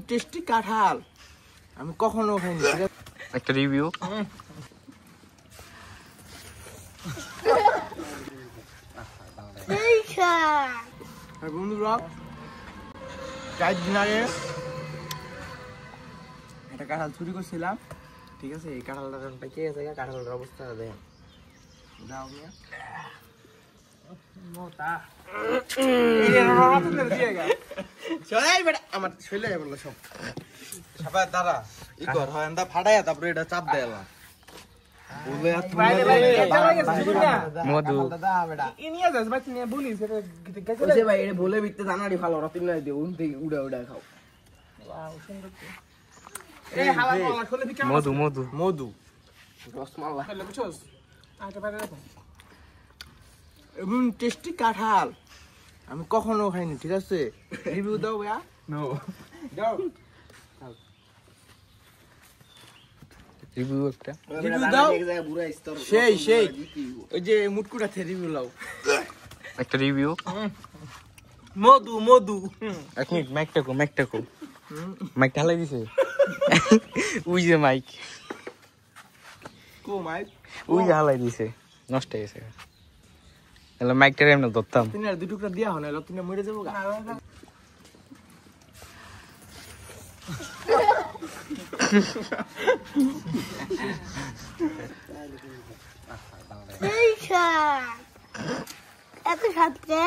Tasty কাঁঠাল আমি কখনো খাইনি। একটা রিভিউ। বন্ধুরা 4 দিন আগে একটা কাঁঠাল চুরি করছিলাম, ঠিক আছে? এই কাঁঠালটা পেকে গেছে, কাঁঠালটার অবস্থা দেখেন। দাও মিয়া মোটা আমার শৈলে বললো সব সবাই দাঁড়া ই কর হয় এন্দা ফাটাইয়া তারপরে এটা চাপ দেয় আলা মধু বলে বিকতে জানাড়ি ভালো রতিন উড়া উড়া খাও। মধু মধু মধু রসমালাই এবং টেস্টি কাঁঠাল আমি কখনো খাইনি, ঠিক আছে? রিভিউ দাও ভাইয়া। দাও রিভিউ একটা রিভিউ দাও। সেই সেই ওই যে মুটকুটাতে রিভিউ লাও। একটা রিভিউ। মধু মধু এক মিনিট মাইকটা কো মাইক ঢালাই দিছে। ওই যে মাইক কো মাইক ওই যে হালাই দিছে, নষ্ট হয়ে গেছে। তাহলে মাইকটা এমনি ধরতাম। তুমি আর 2 টুকরা দিয়া হলো তুমি মরে যাবো গা। এত সাথে